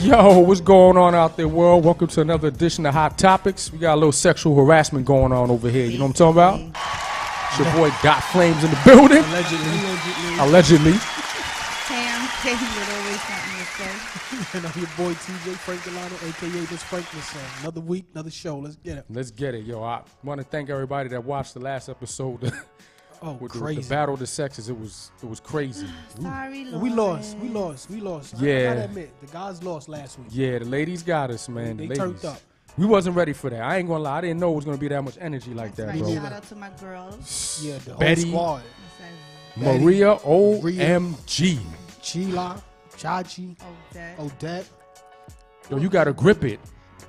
Yo, what's going on out there, world? Welcome to another edition of Hot Topics. We got a little sexual harassment going on over here. You know what I'm talking about? It's your boy Got Flames in the building. Allegedly. Tam, with always something to say. And I'm your boy TJ Frank DELANO, a.k.a. This Frankness. Another week, another show. Let's get it. Let's get it. Yo, I want to thank everybody that watched the last episode. Oh, with crazy. The Battle of the Sexes. It was crazy. Sorry, We lost. Yeah. I gotta admit, the guys lost last week. Yeah, the ladies got us, man. They the ladies. turned up. We wasn't ready for that. I ain't gonna lie. I didn't know it was gonna be that much energy like That's that, right. bro. Shout out to my girls. Yeah, the Betty. whole squad. Maria, OMG. Chila, Chachi, Odette. Odette. Yo, you gotta grip it.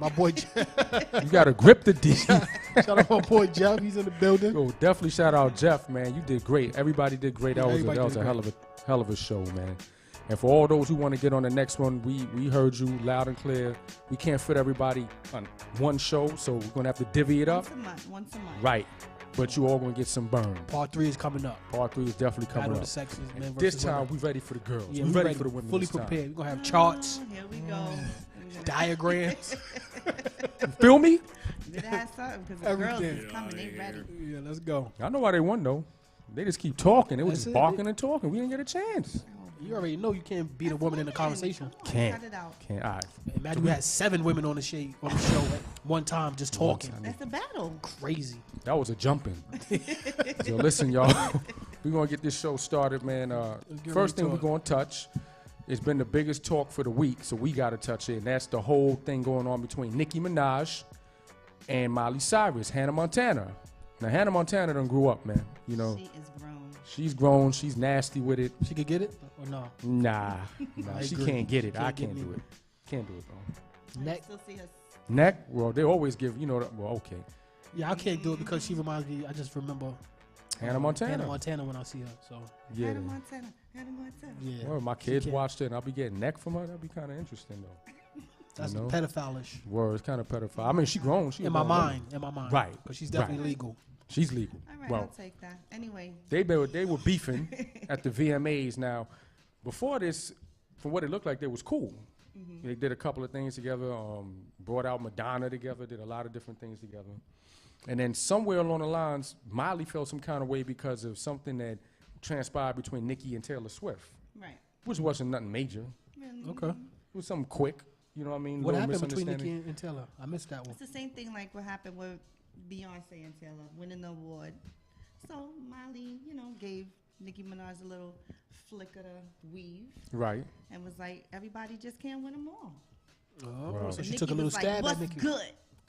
My boy You gotta grip the D. Shout out my boy Jeff. He's in the building. Yo, definitely shout out Jeff, man. You did great. Everybody did great. That Yeah, was a hell of a show, man. And for all those who want to get on the next one, we heard you loud and clear. We can't fit everybody on one show, so we're gonna have to divvy it up. Once a month. Right. But you all gonna get some burn. Part 3 is coming up. Part 3 is definitely coming Battle up. of the Sexes, men This versus time women. we ready for the girls. Yeah, we we ready for the women. fully this time. prepared. We're gonna have charts, Here we go. diagrams, You feel me? Did have something because the girls Everything. is coming. They ready. Yeah, let's go. I know why they won though. They just keep talking. They were That's just it. barking and talking. We didn't get a chance. You already know you can't beat a woman in a conversation. Can't. Cut it out. Can't. All right. Imagine we had 7 women on the show at one time just talking. That's a battle. Crazy. That was a jumping. So listen, y'all. We're going to get this show started, man. First thing we're going to touch, it's been the biggest talk for the week, so we got to touch it. And that's the whole thing going on between Nicki Minaj and Miley Cyrus, Hannah Montana. Now, Hannah Montana done grew up, man. You know, She is grown. she's grown. She's nasty with it. She could get it or no? Nah, I she agree. can't get it. Can't I get can't me. do it. Can't do it, bro. I Neck. still see her. Neck, well, they always give, well, okay. Yeah, I can't do it because she reminds me. I just remember Hannah Montana. Hannah Montana when I see her. So Yeah. Hannah Montana. Hannah Montana. yeah, Well, my kids can't. watched it and I'll be getting neck from her. That'd be kind of interesting, though. that's you know? pedophile-ish Word, it's kind of pedophile. I mean, she grown. She a in my grown mind. woman. In my mind, Right. Because she's definitely Right. legal. She's legal. All right, Well, I'll take that. Anyway. they were beefing at the VMAs. Now, before this, from what it looked like, they was cool. They did a couple of things together. Brought out Madonna together. Did a lot of different things together. And then somewhere along the lines, Miley felt some kind of way because of something that transpired between Nicki and Taylor Swift, Right. which wasn't nothing major. Okay. It was something quick. You know what I mean? What Little happened between Nicki misunderstanding. and Taylor? I missed that one. It's the same thing like what happened with Beyonce and Taylor winning the award. So Miley, gave Nicki Minaj a little flick of the weave Right. and was like, everybody just can't win them all. Oh, Wow. so she Nicki took a little was like, stab what's at Nicki. good?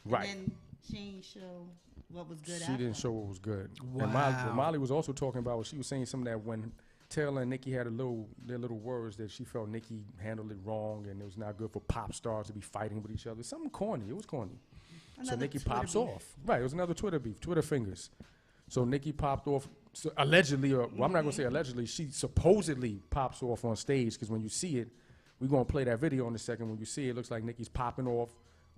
Right. And then she ain't show what was good She after. didn't show what was good. Wow. And Miley was also talking about, she was saying something that when Taylor and Nicki had their little words that she felt Nicki handled it wrong and it was not good for pop stars to be fighting with each other. Something corny. It was corny. So Another Nicki Twitter pops beef. off. Right. It was another Twitter beef, Twitter fingers. So Nicki popped off, so allegedly, or well, I'm not going to say allegedly, she supposedly pops off on stage because when you see it, we're going to play that video in a second. When you see it, it looks like Nicki's popping off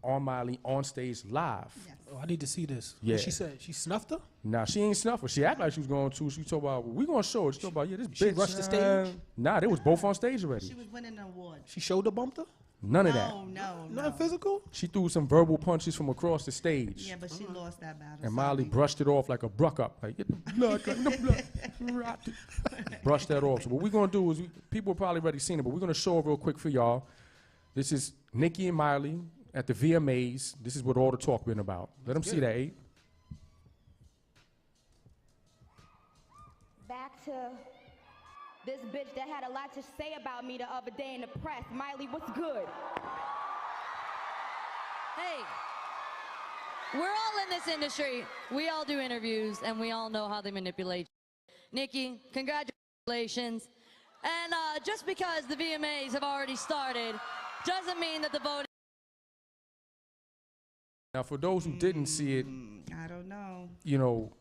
on Miley on stage live. Yes. Oh, I need to see this. Yeah. What she said? She snuffed her? Nah, she ain't snuff her. She acted like she was going to. She told about, we going to show it. She told about, yeah, this She bitch. rushed the stage? Nah, they was both on stage already. She was winning an award. She shoulder bumped her? None of that. No. Not physical? She threw some verbal punches from across the stage. Yeah, but she lost that battle. And Miley sorry. brushed it off like a bruck up. Like, get the blood, get the blood. Brushed that off. So what we're going to do is, people have probably already seen it, but we're going to show it real quick for y'all. This is Nicki and Miley at the VMAs. This is what all the talk been about. Let them see that, 8. Back to this bitch that had a lot to say about me the other day in the press. Miley, what's good? Hey, we're all in this industry. We all do interviews, and we all know how they manipulate. Nicki, congratulations. And just because the VMAs have already started doesn't mean that the voting. Now, for those who didn't see it, I don't know.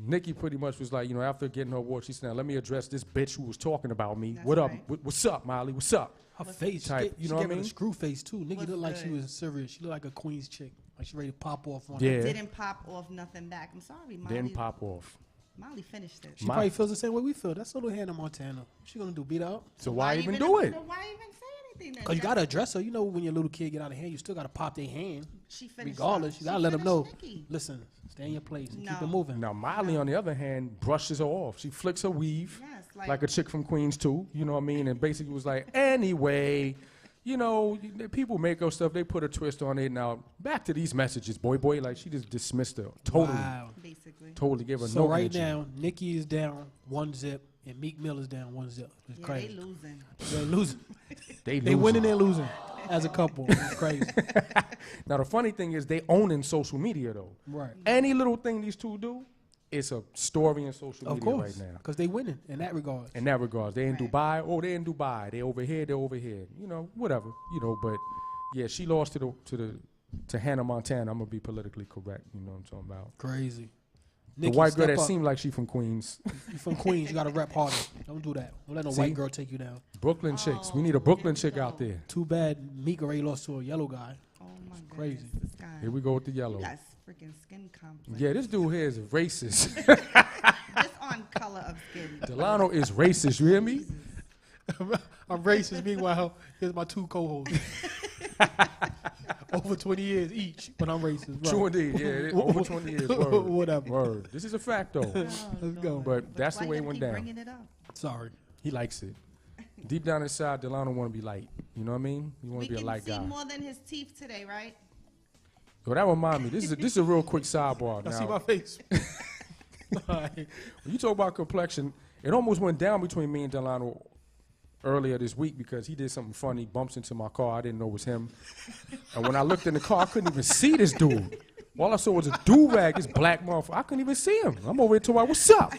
Nicki pretty much was like, after getting her award, she said, now let me address this bitch who was talking about me. That's What up? right. What's up, Miley? What's up? Her face, type, she you know what I gave her mean? a screw face too. Nicki What's looked like she good? was serious. She looked like a queen's chick, like she ready to pop off on Yeah. her. Didn't pop off nothing back. I'm sorry, Miley. Didn't pop off. Miley finished it. She probably feels the same way we feel. That's little Hannah Montana. She gonna do beat her up. So why even do it? Why even say anything. Because you got to address her. You know, when your little kid get out of hand, you still got to pop their hand. She finished. Regardless, you got to let them know. Listen, stay in your place and keep it moving. Now, Miley, on the other hand, brushes her off. She flicks her weave like a chick from Queens, too. You know what I mean? And basically was like, anyway, you know, people make up stuff. They put a twist on it. Now, back to these messages, boy. Like, she just dismissed her. Totally. Wow. Basically. Totally gave her So no right energy. now, Nicki is down 1 zip and Meek Mill is down 1 zip. It's crazy. They losing. They're losing. They They winning losing. and losing as a couple. It's crazy. Now, the funny thing is they owning social media, though. Right. Any little thing these two do, it's a story in social Of media course. right now. Because they winning in that regard. In that regard, they in Dubai. Oh, they in Dubai. They over here. They over here. You know, whatever. You know, but yeah, she lost to Hannah Montana. I'm gonna be politically correct. You know what I'm talking about? Crazy. The Nicki, white girl step that up. seemed like she from Queens. You from Queens, you got to rep harder. Don't do that. Don't let no See? white girl take you down. Brooklyn chicks. We need a Brooklyn chick out there. Too bad Meek already lost to a yellow guy. Oh my goodness. crazy. This guy. Here we go with the You yellow. got freaking skin complex. Yeah, this dude here is racist. Just on color of skin. Delano is racist. You hear me? I'm racist. Meanwhile, here's my 2 co-hosts. Over 20 years each, but I'm racist. Right. True indeed. Yeah, over 20 years. Word. Whatever. Word. This is a fact, though. Let's go. But that's the why way you it went keep down. bringing it up? Sorry. He likes it. Deep down inside, Delano want to be light. You know what I mean? He want We to be a can light see guy. more than his teeth today, right? So that remind me. This is a real quick sidebar. I Now, see my face. All right. when you talk about complexion, it almost went down between me and Delano earlier this week because he did something funny, bumps into my car. I didn't know it was him. And when I looked in the car, I couldn't even see this dude. All I saw was a do-rag, this black motherfucker. I couldn't even see him. I'm over here talking about, what's up?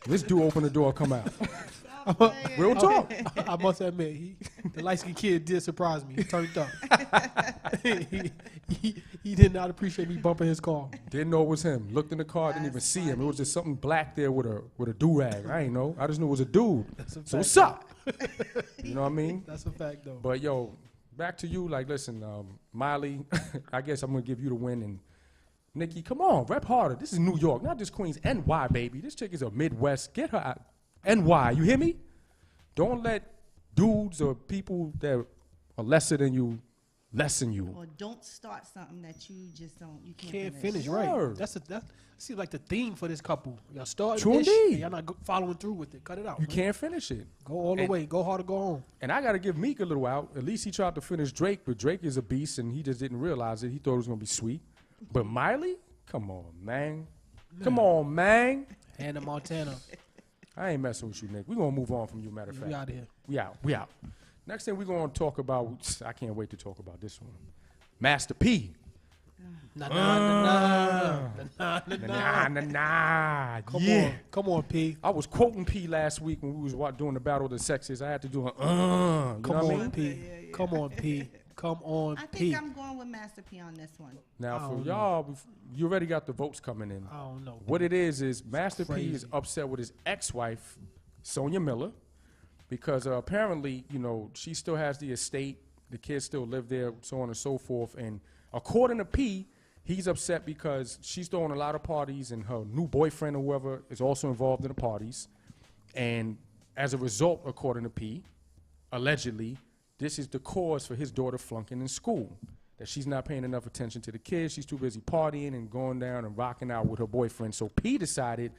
This dude opened the door, come out. Real talk. I must admit, the light-skinned kid did surprise me. He turned up. he did not appreciate me bumping his car. Didn't know it was him. Looked in the car, didn't even see him. It was just something black there with a do-rag. I ain't know. I just knew it was a dude. That's a fact. So what's up? You know what I mean? That's a fact, though. But yo, back to you. Like, listen, Miley, I guess I'm gonna give you the win. And Nicki, come on, rep harder. This is New York, not just Queens. NY, baby. This chick is a Midwest. Get her out. NY, you hear me? Don't let dudes or people that are lesser than you lessen you. Or don't start something that you just don't. You Can't can't finish, Sure. right? That seems like the theme for this couple. Y'all starting True this, indeed. and y'all not following through with it. Cut it out. You man. can't finish it. Go all the And- way. Go hard or go home. And I got to give Meek a little out. At least he tried to finish Drake, but Drake is a beast, and he just didn't realize it. He thought it was going to be sweet. But Miley? Come on, man. Come on, man. Hannah Montana. I ain't messing with you, Nick. We're going to move on from you, matter of fact. We out here. We out. We out. Next thing we're going to talk about, I can't wait to talk about this one. Master P. Nah, nah, nah, nah, nah, nah, Nah, nah. nah, nah. Come Yeah. on. Come on, P. I was quoting P last week when we was doing the Battle of the Sexes. I had to do an, you know Come what I on, mean? P. Come on, P. Come on, I P. think I'm going with Master P on this one. Now, I for don't y'all, you already got the votes coming in. I don't know. What it is Master P is crazy. upset with his ex-wife, SONYA Miller, because apparently, you know, she still has the estate, the kids still live there, so on and so forth. And according to P, he's upset because she's throwing a lot of parties and her new boyfriend or whoever is also involved in the parties. And as a result, according to P, allegedly, this is the cause for his daughter flunking in school. That she's not paying enough attention to the kids. She's too busy partying and going down and rocking out with her boyfriend. So P decided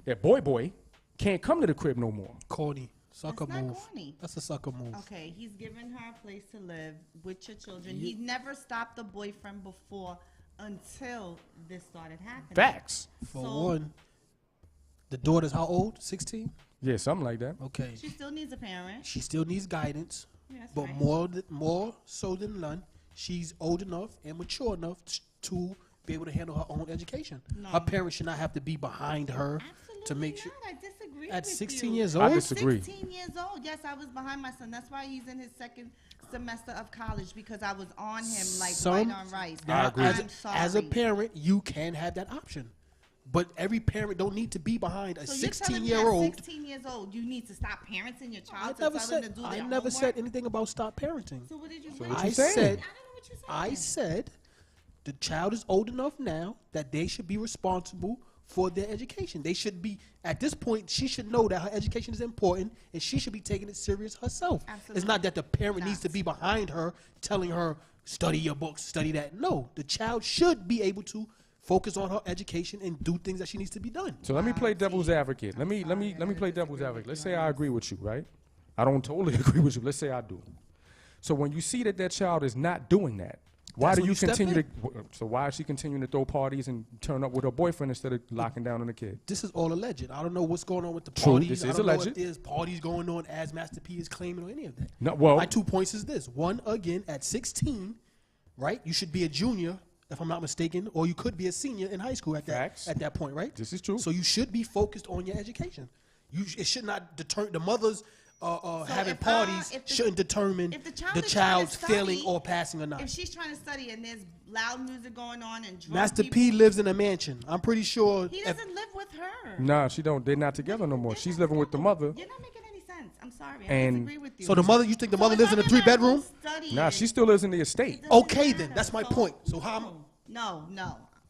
that boy can't come to the crib no more. Corny. Sucker That's not move. corny. That's a sucker move. Okay, he's given her a place to live with your children. He never stopped the boyfriend before until this started happening. Facts. For So- one, the daughter's how old? 16? Yeah, something like that. Okay. She still needs a parent. She still needs guidance, Yeah, that's but right. more so than none, she's old enough and mature enough to be able to handle her own education. No. Her parents should not have to be behind her Absolutely to make sure. not. I disagree At with 16 you. years I old, disagree. 16 years old. Yes, I was behind my son. That's why he's in his second semester of college, because I was on him like white on rice. Now, agree. I'm as a sorry. parent, you can have that option, but every parent don't need to be behind a So you're telling me 16-year-old. at 16 years old, you need to stop parenting your I child to never tell them to said do their I never said homework? anything about stop parenting. So what did you So say? what I you saying? said I don't know what you're saying. I said the child is old enough now that they should be responsible for their education. They should be, at this point, she should know that her education is important and she should be taking it serious herself. Absolutely. It's not that the parent needs to be behind her telling her, study your books, study that. No, the child should be able to focus on her education and do things that she needs to be done. So let me play devil's advocate. Let me play devil's advocate. Let's say I agree with you, right? I don't totally agree with you. Let's say I do. So when you see that child is not doing that, why do you continue to? So why is she continuing to throw parties and turn up with her boyfriend instead of locking down on the kid? This is all alleged. I don't know what's going on with the True, parties. this I is don't know alleged. if there's parties going on as Master P is claiming or any of that. No, well, my 2 points is this. One, again, at 16, right? You should be a junior, if I'm not mistaken, or you could be a senior in high school at that point, right? This is true. So you should be focused on your education. It should not deter the mothers. Having parties shouldn't determine the child's failing or passing or not. If she's trying to study and there's loud music going on and drunk Master people, P lives in a mansion. I'm pretty sure. He doesn't live with her. Nah, she don't. They're not together no more. She's living with the mother. You're not making any sense. I'm sorry. I And disagree with you. So the mother, you think the mother lives in a 3-bedroom? Nah, she still lives in the estate. Okay, then that's my point. So how? No.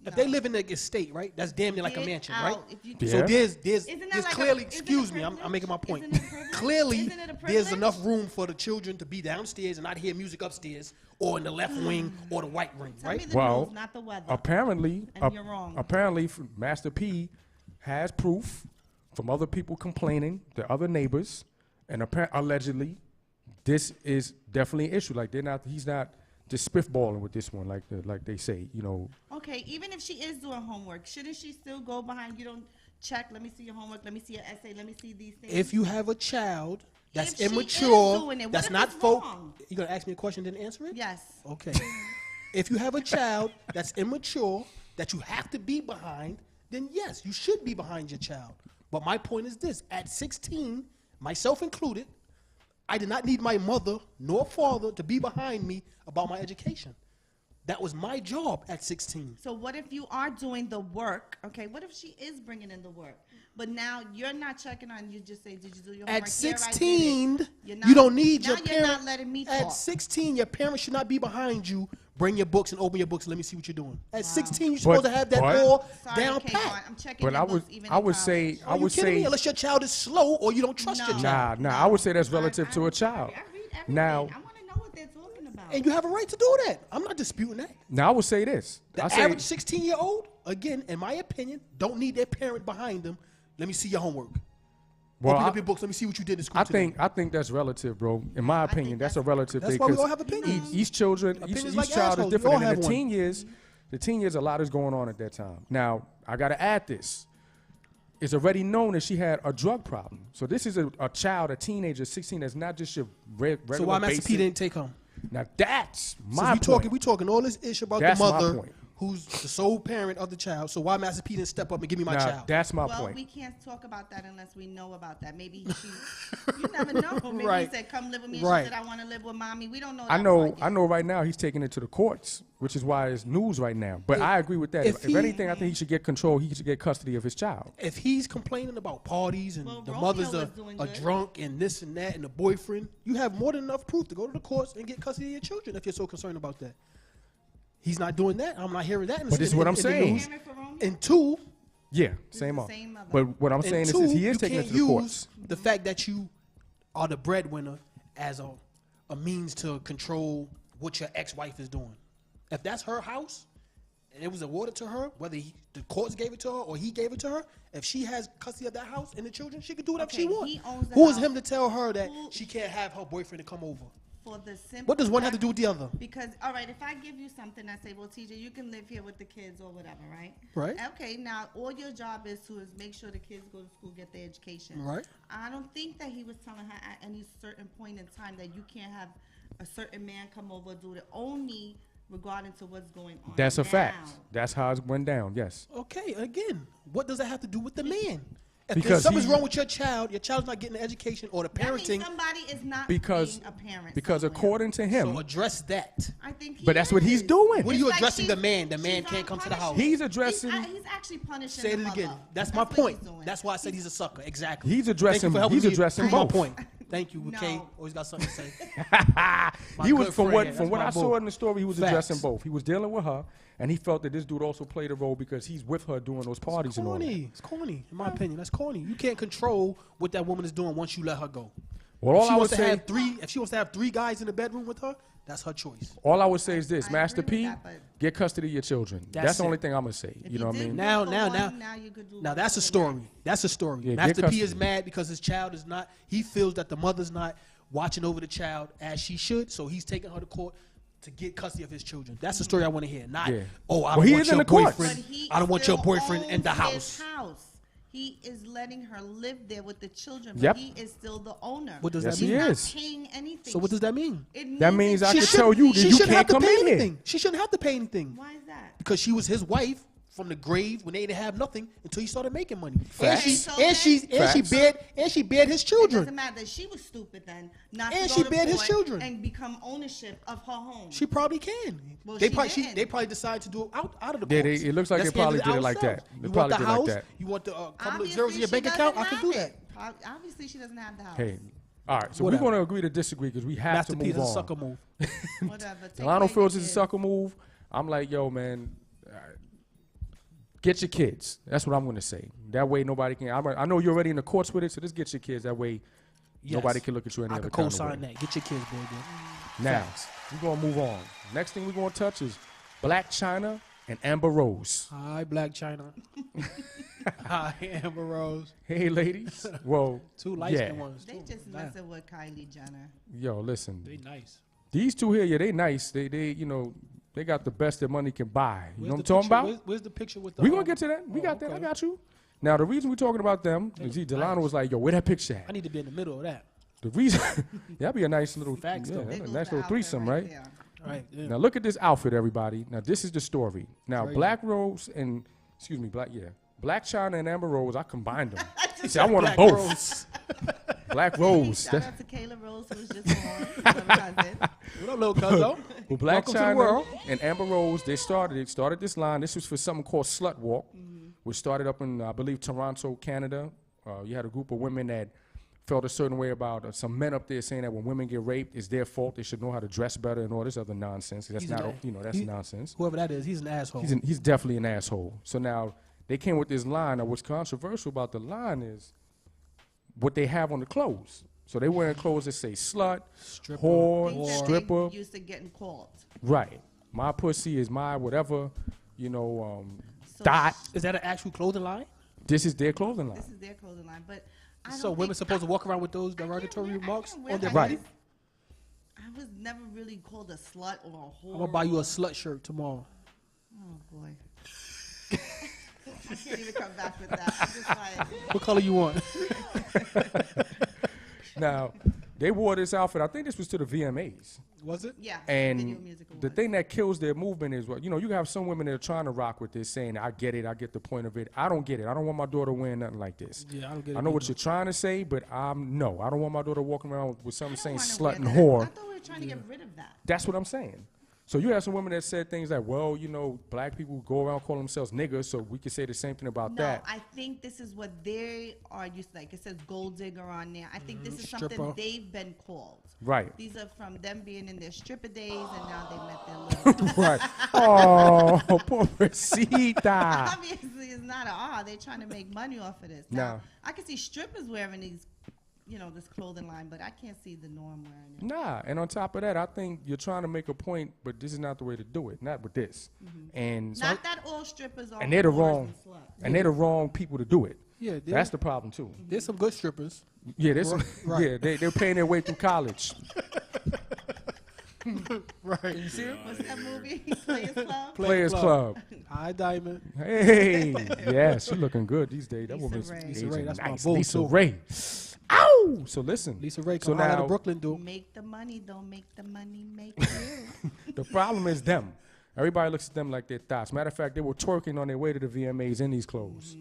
If they live in the estate, right? That's damn near like a mansion, right? Yeah. So there's like clearly. isn't it Excuse a me, I'm privilege? making my point. Isn't it a privilege? Clearly, Isn't it a there's privilege? enough room for the children to be downstairs and not hear music upstairs or in the left wing or the white wing, Tell me right? the Well, rules, not the weather. Apparently, And you're wrong. Apparently, Master P has proof from other people complaining, the other neighbors, and allegedly, this is definitely an issue. Like he's not just spitballing with this one, like they say, you know. Okay, even if she is doing homework, shouldn't she still go behind? You don't check. Let me see your homework. Let me see your essay. Let me see these things. If you have a child that's If she is immature, doing it, what that's if not it's folk. wrong? You gonna ask me a question, then answer it? Yes. Okay. If you have a child that's immature, that you have to be behind, then yes, you should be behind your child. But my point is this: at 16, myself included, I did not need my mother nor father to be behind me about my education. That was my job at 16. So what if you are doing the work? Okay, what if she is bringing in the work, but now you're not checking on? You just say, "Did you do your homework?" At Yeah, I did 16, it. you don't need now your you're parent. not letting me At talk. 16, your parents should not be behind you. Bring your books and open your books. And let me see what you're doing. At 16, you're supposed to have that door Sorry, down Kayvon, pat. I'm checking But your I would, books even I in would college. say, I Are you would kidding me? say, Unless your child is slow or you don't trust your child. nah. I would say that's relative to a I'm child. sorry, I read everything. Now, I want to know what they're talking about. And you have a right to do that. I'm not disputing that. now I would say this. The I say, average 16-year-old, again, in my opinion, don't need their parent behind them. Let me see your homework. well, Open I, up your books. Let me see what you did in school I today. think that's relative, bro. In my opinion, that's a relative That's thing. why we 'cause all have opinions. Each children, Opinions each like child assholes. is We different. all And in have the one. teen years, a lot is going on at that time. Now, I got to add this. It's already known that she had a drug problem. So this is a child, a teenager, 16, that's not just your regular So why Master basic. P didn't take home? Now that's So my point. we talking all this ish about That's the my mother point. who's the sole parent of the child. So why Master P didn't step up and give me my Now child? that's my Well, point. we can't talk about that unless we know about that. Maybe you never know. Maybe Right. he said, "Come live with me." And Right. she said, "I want to live with mommy." We don't know. I that know. part yet. I know. Right now, he's taking it to the courts, which is why it's news right now. But I agree with that. if If he- anything, I think he should get control. He should get custody of his child. If he's complaining about parties and Well, the Romeo mother's was doing a good. drunk and this and that and the boyfriend, you have more than enough proof to go to the courts and get custody of your children if you're so concerned about that. He's not doing that. I'm not hearing that. But this is what I'm the saying. news. Parent for Romeo? And two, Yeah, This same is the on. same mother. But what I'm saying and is, two, he you is taking it can't to the use courts. the fact that you are the breadwinner as a means to control what your ex-wife is doing. If that's her house and it was awarded to her, whether the courts gave it to her or he gave it to her, if she has custody of that house and the children, she can do whatever she Okay, wants. he owns the Who is house. him to tell her that Who- she can't have her boyfriend to come over? For the simple What does one have to fact- do with the other? Because, all right, if I give you something, I say, well, TJ, you can live here with the kids or whatever, right? Right. Okay, now all your job is make sure the kids go to school, get their education. Right. I don't think that he was telling her at any certain point in time that you can't have a certain man come over, do it only regarding to what's going on. That's a now. fact. That's how it went down. Yes. Okay, again, what does that have to do with the man? If Because something's he- wrong with your child's not getting the education or the That means parenting, somebody is not Because being a parent. because somewhere. according to him, so address that. I think he but that's what he's is. doing. What are It's you like addressing she's- the man? The man she's can't come to the house. punishing- He's addressing- He's actually punishing Say the it again. mother. That's my what point. he's doing. That's why I said he's a sucker. Exactly. He's Thank you addressing. for helping He's me addressing prove my both. point. Thank you, No. Kay. Always got something to say. He was good from friend. what That's I my saw boo. in the story. He was Facts. addressing both. He was dealing with her, and he felt that this dude also played a role because he's with her doing those parties It's and all that. corny. It's corny, in my opinion. That's corny. You can't control what that woman is doing once you let her go. Well, If all she I would wants to say, have if she wants to have 3 guys in the bedroom with her, that's her choice. all I would say is this: I Master agree P, with that, but- get custody of your children. That's That's the it. only thing I'm gonna say. If You know what I did mean? good Now- for now- one, now you could do Now one that's a for the story. next. That's a story. Yeah, Master get P is custody. mad because his child is not. He feels that the mother's not watching over the child as she should, so he's taking her to court to get custody of his children. That's the story I want to hear. Not, Yeah. oh, I Well, don't he want is in your the courts. boyfriend. But he I don't want your still boyfriend in the owns his house. house. He is letting her live there with the children, Yep. but he is still the owner. What does Yes, that he mean? He's is. not paying anything. So what does that mean? That means I it can tell you that She you shouldn't have can't to come pay in here. anything. She shouldn't have to pay anything Why is that? because she was his wife from the grave when they didn't have nothing until he started making money. Facts. And she bared his It children. doesn't matter. She was stupid then. Not And to she go to bared his court children. and become ownership of her home. She probably can. Well, they she probably didn't. they probably decided to do it out of the Yeah, courts. it looks like Let's they probably handle did it like ourselves. that. They You want probably the did it like house? that. You want the couple of Obviously, zeros in your she bank account? I doesn't can do have that. it. Obviously, she doesn't have the house. Hey, all right. So Whatever. we're gonna agree to disagree because we have Master to P move is a on. sucker move. Whatever. Take Delano away feels your it's a kids. sucker move. I'm like, yo, man, get your kids. That's what I'm gonna say. That way nobody can. I know you're already in the courts with it, so just get your kids. That way nobody can look at you any I other could kind of co-sign way. that. Get your kids, boy. Now we're gonna move on. Next thing we're gonna touch is Black China and Amber Rose. Hi, Black China. Hi, Amber Rose. Hey, ladies. Well, 2 light-skinned ones. They too. just Damn. messing with Kylie Jenner. yo, listen. They nice. These two here, yeah, they nice. They you know, they got the best that money can buy. You know what I'm the talking picture- about? Where's the picture with the? We're gonna get to that. We got that. I okay. got you. Now the reason we're talking about them is Delano was like, yo, where that picture I at? need to be in the middle of that. The reason that'd be a nice little Facts, though. yeah, Big a old nice little outfit threesome, right? there. All right. Yeah. Now look at this outfit, everybody. Now this is the story. Now Crazy. Black China and Amber Rose, I combined them. just See, I want them Black both. Rose. Black Rose. Shout That- out to Kayla Rose, who was just born. Her cousin. What up, little cuzzo? Well, Black Welcome to the China world. and Amber Rose, they started this line. This was for something called Slut Walk, which started up in, I believe, Toronto, Canada. You had a group of women that felt a certain way about some men up there saying that when women get raped, it's their fault. They should know how to dress better and all this other nonsense. That's He's not, an a- you know, that's he- nonsense. Whoever that is, he's an asshole. He's definitely an asshole. So now they came with this line. Now what's controversial about the line is what they have on the clothes. So they wearing clothes that say slut, Stripper, whore, Things that stripper. they used to getting called. Right. My pussy is my whatever, you know, So dot. Is that an actual clothing line? This is their clothing line. This is their clothing line, but I don't So women think- supposed to walk around with those I can't derogatory wear- I remarks can't wear on their that. Right. body? I was never really called a slut or a whore. I'm gonna buy you or- a slut shirt tomorrow. Oh boy. I can't even come back with that. I'm just like, What color you want? Now, they wore this outfit. I think this was to the VMAs. Was it? yeah. Video And Music the Awards. thing that kills their movement is what, you know, you have some women that are trying to rock with this saying, I get it, I get the point of it. I don't get it. I don't want my daughter wearing nothing like this. Yeah, I don't get it. I know what either. you're trying to say, but no, I don't want my daughter walking around with I something don't saying wanna slut and wear that. whore. I thought we were trying to get rid of that. That's what I'm saying. So you have some women that said things like, well, you know, black people go around calling themselves niggas, so we could say the same thing about No, that. I think this is what they are used to. Like it says gold digger on there. I think this is something Stripper. they've been called. Right. These are from them being in their stripper days, and now they met their little. Right. Oh, pobrecita. Obviously, it's not they're trying to make money off of this. No. Now, I can see strippers wearing these, you know, this clothing line, but I can't see the norm wearing it. Nah, and on top of that, I think you're trying to make a point, but this is not the way to do it. Not with this. And Not that all strippers are. and they're the whores wrong, and sluts. and they're the wrong people to do it. Yeah, That's the problem too. there's some good strippers. Yeah, there's some, Right. yeah, they're paying their way through college. Right. You see it? What's that movie? Players Club. Players Club. Hi, Diamond. Hey, yes, she's looking good these days. That Lisa woman's Ray. Lisa Ray, aging that's my nice. boo, Lisa too. Ray. Ow! So listen. Lisa Ray, So come out now of Brooklyn, dude. Make the money, don't make the money make you. the problem is them. Everybody looks at them like they're thoughts. Matter of fact, they were twerking on their way to the VMAs in these clothes.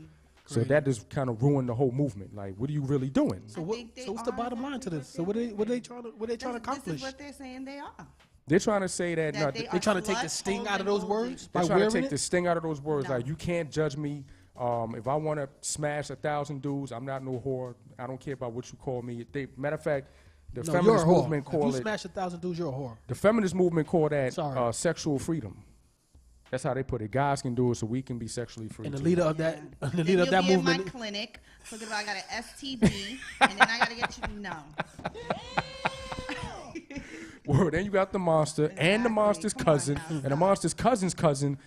So that just kind of ruined the whole movement. Like, what are you really doing? So I what? think they So what's the are bottom line to exactly this? So what they trying to This accomplish? is what they're saying they are. They're trying to say that, no, That they They are trying to take the sluts, sting hoes, out of and those gold words diggers. by they're trying to wearing take it. the sting out of those words. No. Like, you can't judge me If I want to smash 1,000 dudes, I'm not no whore. I don't care about what you call me. Matter of fact, the feminist movement call it. If you smash 1,000 dudes, you're a whore. The feminist movement call that sexual freedom. That's how they put it. Guys can do it, so we can be sexually free. And the leader of that, the leader of that movement. In my clinic, talking about I got an STD, and then I got to get you. No. Word. Then you got the monster and the monster's cousin and the monster's cousin's cousin.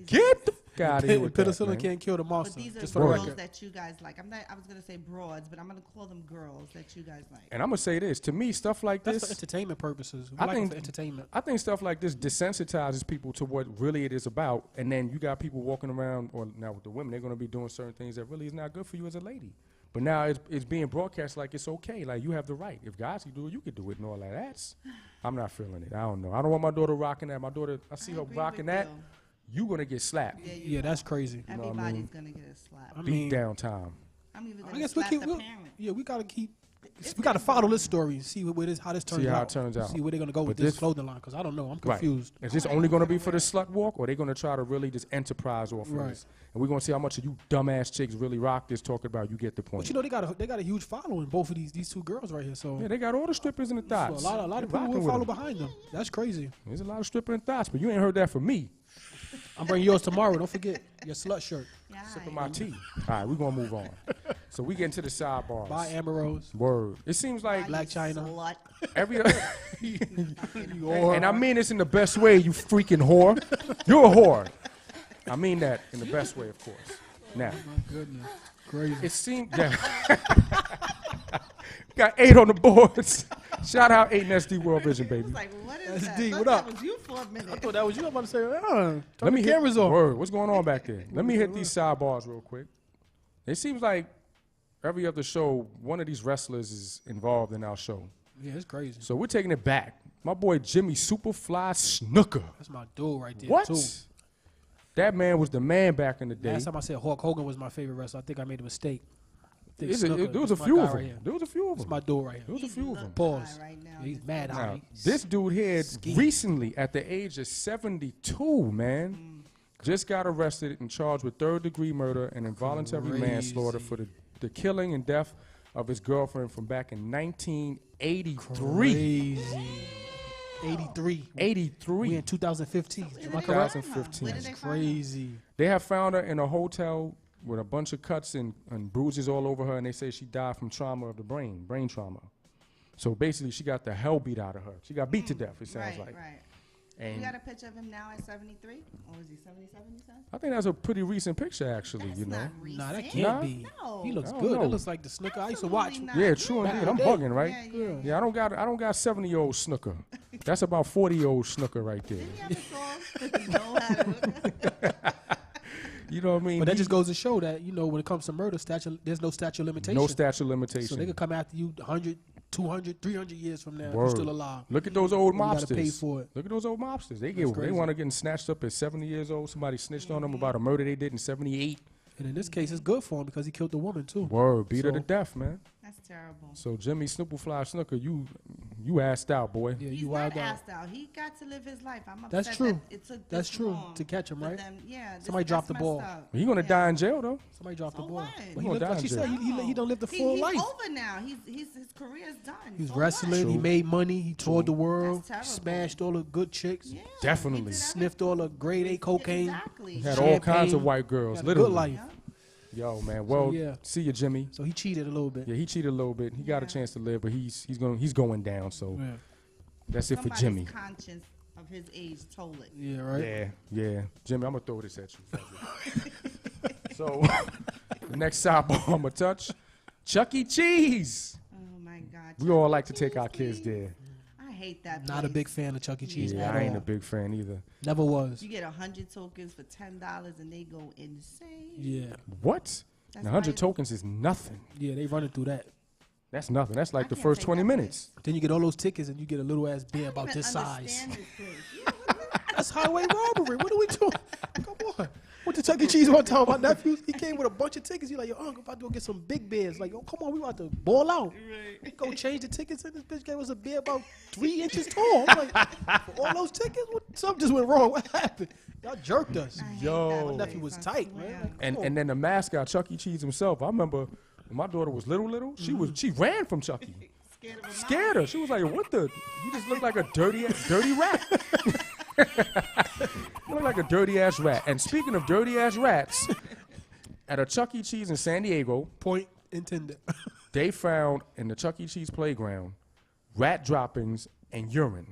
Get the fuck out of here with that, Penicillin can't kill the monster. But these are just for the girls record. that you guys like. I was gonna say broads, but I'm gonna call them girls that you guys like. And I'm gonna say this to me, stuff like That's this. for entertainment purposes. We I like it think for entertainment. I think stuff like this desensitizes people to what really it is about, and then you got people walking around, or now with the women, they're gonna be doing certain things that really is not good for you as a lady. But now it's being broadcast like it's okay, like you have the right. If guys can do it, you can do it and all that. I'm not feeling it. I don't know. I don't want my daughter rocking that. My daughter, I see her rocking that. You gonna get slapped. Yeah, that's crazy. Everybody's gonna get a slap. Beat down time. I'm even I gonna guess slap we the keep. parent. Yeah, we gotta keep. We gotta follow this story and see how this turns out. See how it turns out. See where they're gonna go with this clothing line, because I don't know. I'm confused. Right. Is this only gonna be for the slut walk, or are they gonna try to really just enterprise off of this? And we're gonna see how much of you dumbass chicks really rock this, talking about you get the point. But you know they got a huge following, both of these two girls right here. So yeah, they got all the strippers in the thoughts. So a lot of people will follow behind them. That's crazy. There's a lot of strippers in thoughts, but you ain't heard that from me. I'm bringing yours tomorrow. Don't forget your slut shirt. Sipping my tea. All right, we're gonna move on. So we get into the sidebars. Buy Amber Rose. Word. It seems like Black China. Slut. every and I mean this in the best way, you freaking whore. You're a whore. I mean that in the best way, of course. Now, Oh my goodness, crazy. it seemed got 8 on the boards. Shout out 8 and SD World Vision, I baby. was like, what is that? SD, I what thought up? That was you for a minute. I thought that was you. I'm about to say, Let turn me the hit cameras on. Word. What's going on back there? Let me hit these sidebars real quick. It seems like every other show, one of these wrestlers is involved in our show. Yeah, it's crazy. So we're taking it back. My boy Jimmy Superfly Snooker. That's my dude right there. What? Too. That man was the man back in the day. Last time I said Hulk Hogan was my favorite wrestler, I think I made a mistake. There was a few of them. There was a few of That's them. my dude right here. There was a few of them. Pause. Right now. Yeah, he's mad Now, high. this dude here recently, at the age of 72, man, just got arrested and charged with 3rd-degree murder and involuntary manslaughter for the killing and death of his girlfriend from back in 1983. Crazy. 83. 83. We in 2015. Am I correct? 2015. Where did they That's find her? crazy. They have found her in a hotel with a bunch of cuts and bruises all over her, and they say she died from trauma of the brain trauma. So basically, she got the hell beat out of her. She got beat to death, it sounds like. Right. And You got a picture of him now at 73? Or is he 77, you said? I think that's a pretty recent picture, actually, That's you know. not recent. Nah, that Nah. can't be. No. He looks I don't good. know. That looks like the Snooker I used to watch. Absolutely not. Yeah, true indeed. I'm bugging, right? Yeah. I don't got 70-year-old Snooker. That's about 40-year-old Snooker right there. Didn't he have a song? Know how to- You know what I mean? But that just goes to show that, you know, when it comes to murder, there's no statute of limitation. No statute of limitation. So they could come after you 100, 200, 300 years from now if Word. you're still alive. Look at those old You gotta mobsters. pay for it. Look at those old mobsters. They crazy. want to get snatched up at 70 years old. Somebody snitched on them about a murder they did in 78. And in this case, it's good for him because he killed the woman, too. Word, beat her to So- death, man. That's terrible. So Jimmy Snooperfly Snooker, you asked out, boy. Yeah, He's you not wild out. asked out. He got to live his life. I'm upset That's true. that it took That's this true long. to catch him, But right? then, yeah, Somebody dropped the that's ball. messed up. He gonna Yeah. die in jail though. Somebody dropped the So ball. what? But He he gonna lived, die like in she said, jail. he done lived the full He's life. over now. His career's done. He was So what? wrestling. He True. made money. He toured the world. That's terrible. Smashed all the good chicks. Yeah, Definitely. he did Sniffed all the grade A cocaine. Exactly. Had all kinds of Champagne. white girls. Had a Literally. good life. Yeah. Yo, man. Well, yeah. see you, Jimmy. So he cheated a little bit. Yeah, he cheated a little bit. He got a chance to live, but he's going down. So Yeah. that's it for Somebody's Jimmy. conscience of his age told it. Yeah, right? Yeah. Jimmy, I'm gonna throw this at you. So the next sidebar I'm gonna touch, Chuck E. Cheese. Oh my God. We all like to take our kids there. I hate that. Not a place. big fan of Chuck E. Cheese Yeah, at I ain't all. a big fan either. Never was. You get 100 tokens for $10 and they go insane. Yeah. What? That's 100 why- tokens is nothing. Yeah, they running through that. That's nothing. That's like I the can't first take 20 that minutes. Then you get all those tickets and you get a little ass beer I about don't this even size. understand this place. Yeah, what- That's highway robbery. What are we doing? Come on. Went to Chuck E. Cheese one time. My nephew, he came with a bunch of tickets. He like, yo, uncle, if I go get some big beers. Like, yo, come on, we about to ball out. Go change the tickets, and this bitch gave us a beer about 3 inches tall. I'm like, for all those tickets? Something just went wrong. What happened? Y'all jerked us. I hate Yo. that My place, nephew was I tight, swear. man. Like, And come on. and then the mascot, Chuck E. Cheese himself. I remember when my daughter was little. She ran from Chucky. Scared of a Scared her. She was like, "What the? You just look like a dirty rat." You look like a dirty ass rat. And speaking of dirty ass rats, at a Chuck E. Cheese in San Diego, Point intended. they found in the Chuck E. Cheese playground rat droppings and urine.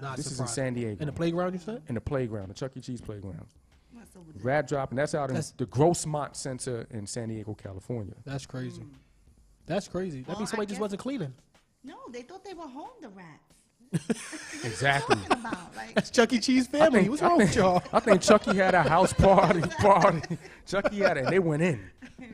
Not This is in surprising. San Diego. In the playground, you said? In the playground, the Chuck E. Cheese playground. What's up with that? Rat dropping. That's out in That's- the Grossmont Center in San Diego, California. That's crazy. That's crazy. That Well, means I somebody just guess- wasn't cleaning. No, they thought they were home, the rats. Exactly. What are you talking about? Like, That's Chuck E. Cheese family. What's wrong with y'all? I think Chucky had a house party. Chucky had it, and they went in.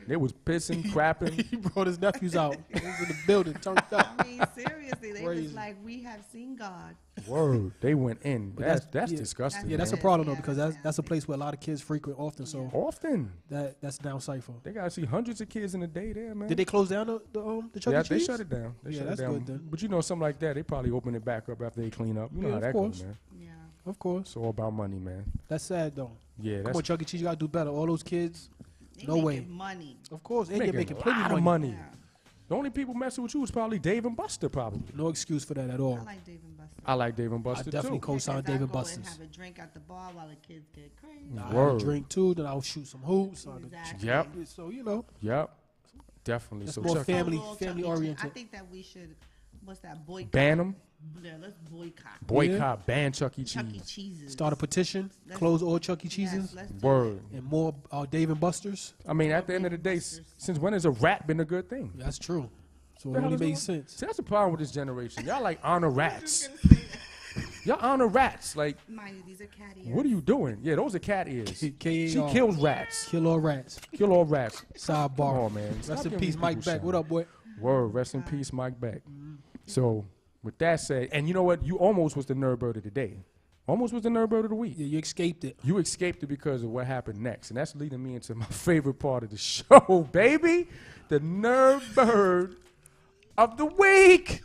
They was pissing, crapping. He brought his nephews out. He was in the building, turned up. I mean, seriously, they Crazy. was like, we have seen God. Word. They went in. But That's yeah. disgusting. Yeah, that's a man. problem though, Yeah, because yeah. that's a place where a lot of kids frequent often. So Often. that's down cipher. They gotta see hundreds of kids in a day there, man. Did they close down the Chuck Yeah, E. they Cheese? shut it down. They Yeah, shut that's it down. good then. But you know, something like that, they probably open it back up after they clean up. You know Yeah, how of that course. goes, man. Yeah. Of course. It's all about money, man. That's sad though. Yeah, Come that's on, Chuck E. Cheese, you gotta do better. All those kids, They no making way. money. Of course, and you're making making a plenty lot of of money. money. Yeah. The only people messing with you is probably Dave and Buster, probably. No excuse for that at all. I like Dave and Buster. I like Dave and Buster definitely too. co-sign Because I Dave and go and Buster's. have a drink at the bar while the kids get crazy. Nah, I have Word. a drink too, then I'll shoot some hoops. Exactly. Yep. So you know, Yep. Definitely. That's So more Chuck, family- Little Chuck E. Cheese. oriented. I think that we should, what's that, boycott? ban them, Yeah, let's boycott. boycott, ban Chuck E. Chuck E. Cheese. Cheeses. start a petition, Let's- close all Chuck E. Yes, Cheeses, let's do Word. and more Dave and Buster's. I mean, at the end of the day, since when has a rat been a good thing? That's true. So The it hell only is made wrong? sense. See, that's the problem with this generation. Y'all like honor rats. Y'all honor rats. Like, Mind you, these are cat ears. what are you doing? Yeah, those are cat ears. K.A.R.. She kills rats. Kill all rats. Kill all rats. Sidebar. Come on, man. Rest Stop in giving peace, these Mike people Beck. shine. What up, boy? Word. Rest in peace, Mike Beck. So, with that said, and you know what? You almost was the nerd bird of the day. Almost was the nerd bird of the week. Yeah, you escaped it. You escaped it because of what happened next. And that's leading me into my favorite part of the show, baby. The nerd bird of the week.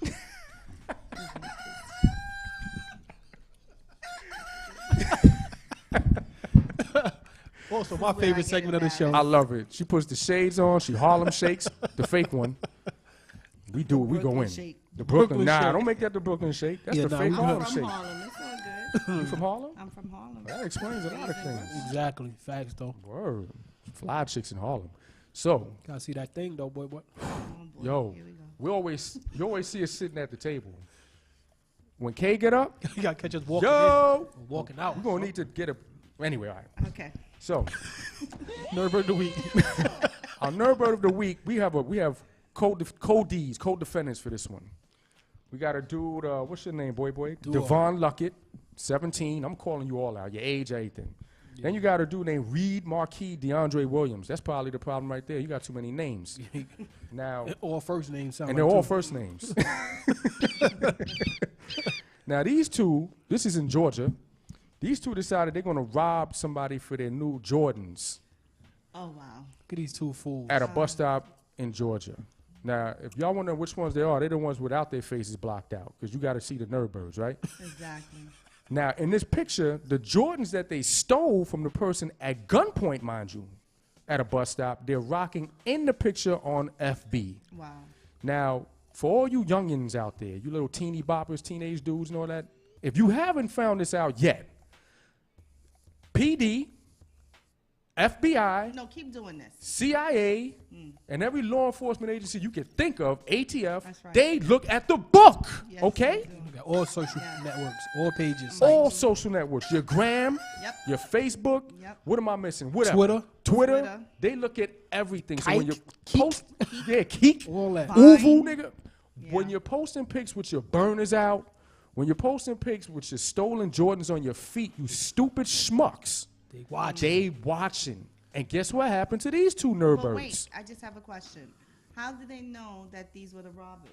Also, my where I favorite get segment of the show. I love it. She puts the shades on. She Harlem shakes, the fake one. We do it. We go Brooklyn in. shake. The Brooklyn. Brooklyn Nah, shake. don't make that the Brooklyn shake. That's Yeah, the nah, fake we Harlem good. I'm shake. from Harlem. It's all good. You from Harlem? I'm from Harlem. That explains a lot of things. Exactly. Facts, though. Word. Fly chicks in Harlem. So, Gotta see that thing, though, boy. What? Oh, boy. yo, Here we go. you always see us sitting at the table. When Kay get up, You gotta catch us walking yo, in. Walking out. we're gonna need to get a. Anyway, all right. Okay. So, Nerd of the week. our nerd bird of the week, we have co-defendants for this one. We got a dude. What's your name, boy? Devon Luckett, 17. I'm calling you all out. Your age, everything. Then you got a dude named Reed Marquis DeAndre Williams. That's probably the problem right there. You got too many names. Now, All first names sound and like they're all two. first names. Now these two, this is in Georgia. These two decided they're gonna rob somebody for their new Jordans Oh, wow. Look at these two fools. at a bus stop in Georgia. Now, if y'all wonder which ones they are, they're the ones without their faces blocked out, because you got to see the nerd birds, right? Exactly. Now, in this picture, the Jordans that they stole from the person at gunpoint, mind you, at a bus stop, they're rocking in the picture on FB. Wow. Now, for all you youngins out there, you little teeny boppers, teenage dudes and all that, if you haven't found this out yet, PD, FBI, No, keep doing this. CIA, and every law enforcement agency you can think of, ATF, That's right. they look at the book, Yes, okay? they do. We got all social networks, all pages, All sites. social networks, your Gram, Yep. your Facebook. Yep. What am I missing? Whatever. Twitter. Twitter. They look at everything. So when you Kike. post, yeah, Keek, All that. Uvu, nigga. When Yeah. you're posting pics with your burners out, when you're posting pics with your stolen Jordans on your feet, you stupid schmucks. They watch. They watching. And guess what happened to these two nerd But wait, birds? I just have a question. How did they know that these were the robbers?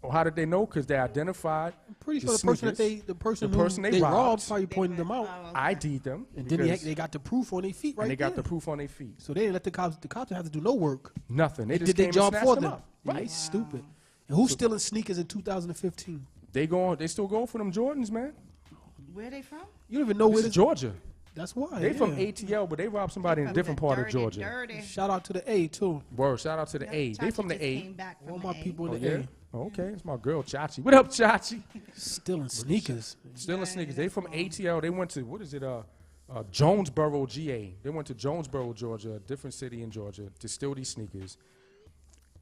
Or how did they know? Because they identified. I'm pretty sure the person they they robbed robbed, probably pointed them out, Oh, okay. ID'd them. and then because- they got the proof on their feet right and they got there. the proof on their feet. So they didn't let the cops. The cops didn't have to do no work. Nothing. They just Did their came and job snatched for them them. up. Right? Right. Stupid. And who's stealing sneakers in 2015? They still going for them Jordans, man. Where are they from? You don't even know where This this. is Georgia. That's why. They from yeah. ATL, but they robbed somebody in a From different the part of dirty, Georgia. dirty. Shout out to the A too. Word, shout out to the A. They Chachi from the just A. came back All from my the A. people Oh, in the yeah? A. Okay, it's my girl Chachi. What up, Chachi? Still in sneakers. Still in sneakers. They from ATL. They went to, what is it, Jonesboro, GA. They went to Jonesboro, Georgia, a different city in Georgia, to steal these sneakers.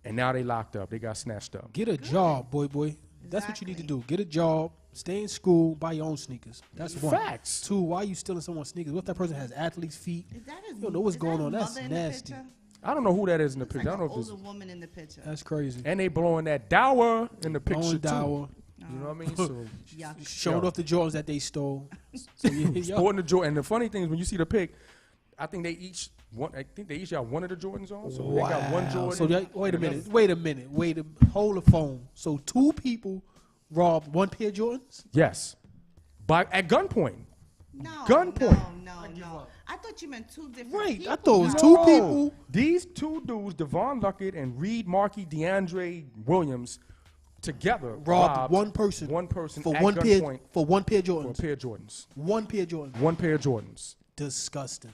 And now they locked up. They got snatched up. Get a job, boy. That's what you need to do. Get a job, stay in school, buy your own sneakers. That's one. Facts. Two, why are you stealing someone's sneakers? What if that person has athlete's feet? Is that his, You don't know what's is going that on. his That's mother in the nasty. picture? I don't know who that is in the Looks picture. like I don't an know if older it's. woman in the picture. That's crazy. And they blowing that dower in the picture, Blowing too. dower, You know what I mean? So, Yuck. showing Yo. off the Jordans that they stole. So yo, sporting the Jordan. And the funny thing is, when you see the pic, I think they each got one of the Jordans on. So they got one Jordan. So wait a minute. Hold the phone. So two people robbed one pair of Jordans? Yes. At gunpoint. No, Gunpoint. no. I thought you meant two different Right. people. I thought it was No. two people. These two dudes, Devon Luckett and Reed Markey DeAndre Williams, together Robbed one person. One person For at one pair gunpoint for one pair of for a Jordans. pair of Jordans. One pair of Jordans. One pair of Jordans. Disgusting.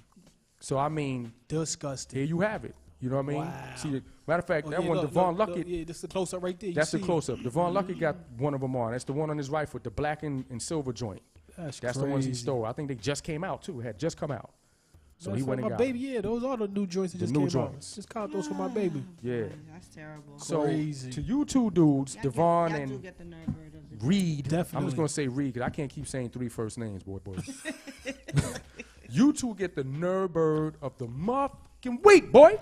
So I mean, Disgusting. here you have it. You know what I mean? Wow. See, matter of fact, Oh, that yeah, one, look, Devon look, Luckett. yeah, this is the close up right there. You That's the see it. close up. Devon Luckett got one of them on. That's the one on his rifle, the black and silver joint. That's the ones he crazy. stole. I think they just came out too. Had just come out. So That's he for went and my got baby. them. Yeah, those are the new joints that The just new came joints. out. Just caught those for my baby. Yeah. That's terrible. So Crazy. to you two dudes, Y'all Devon y'all and do get the nerve bird of the Reed. I'm Definitely. just gonna say Reed because I can't keep saying three first names, boy. You two get the nerve bird of the motherfucking week, boy.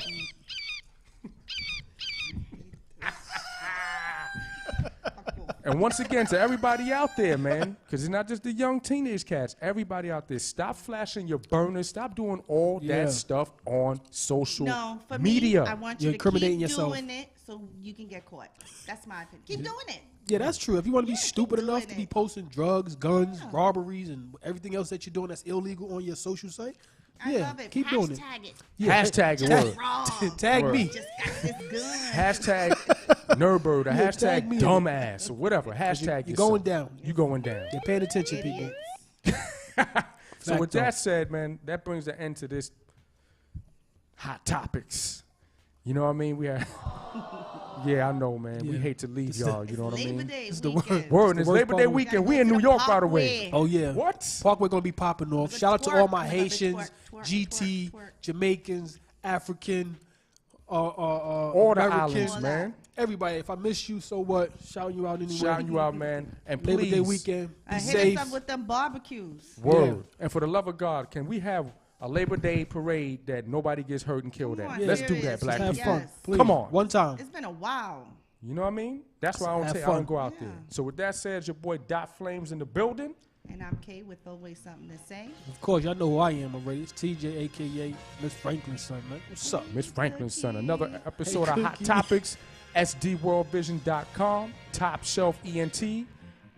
And once again, to everybody out there, man, because it's not just the young teenage cats. Everybody out there, stop flashing your burners. Stop doing all Yeah. that stuff on social No, for media. me, I want You're you to incriminating keep yourself. doing it so you can get caught. That's my opinion. Keep doing it. Yeah, that's true. If you want to be stupid doing enough to be it. posting drugs, guns, robberies, and everything else that you're doing that's illegal on your social site, I yeah, love it. keep doing it. Hashtag it. Yeah. Hashtag it. Word. Raw. Tag Word. me. Just got this gun. Hashtag Nerdbird or Yeah, hashtag tag me in it. dumbass or whatever. Hashtag You're yourself. going down. You going down. You're paying attention, people. Idiots. So with Facto. that said, man, that brings the end to this hot topics. You know what I mean? We had, yeah, I know, man. We Yeah. hate to leave This y'all. You know what I Labor mean? Day It's the weekend. Word, and it's worst Labor part Day of the week. weekend. Gotta We go in to New the York, by the way. Parkway. Oh, yeah. What? Parkway going to be popping off. Twerk, Shout out to twerk, all my twerk, Haitians, twerk, GT, twerk. Jamaicans, African, All the Americans. islands, man. Everybody. If I miss you, so what? Shouting you out anyway. Shouting you out, man. And Labor please, Day weekend. Be Hit safe. us up with them barbecues. word. And for the love of God, can we have a Labor Day parade that nobody gets hurt and killed Come at? on, Let's do serious. that, black Have people. fun. Yes. Please. Come on. One time. It's been a while. You know what I mean? That's why I Have don't fun. go out Yeah. there. So with that said, it's your boy Dot Flames in the building. And I'm Kay with always something to say. Of course, y'all know who I am already. It's TJ, a.k.a. Miss Franklin's son, man. What's up? Miss Franklin's son. Another episode Hey, of Hot Cookie. Topics, SDWorldVision.com, Top Shelf ENT.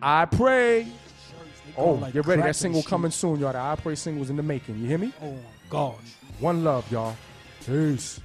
I pray. Oh, Like get ready. crack That single and coming soon, y'all. The I Pray single's in the making. You hear me? shit. Oh, gosh. One love, y'all. Peace.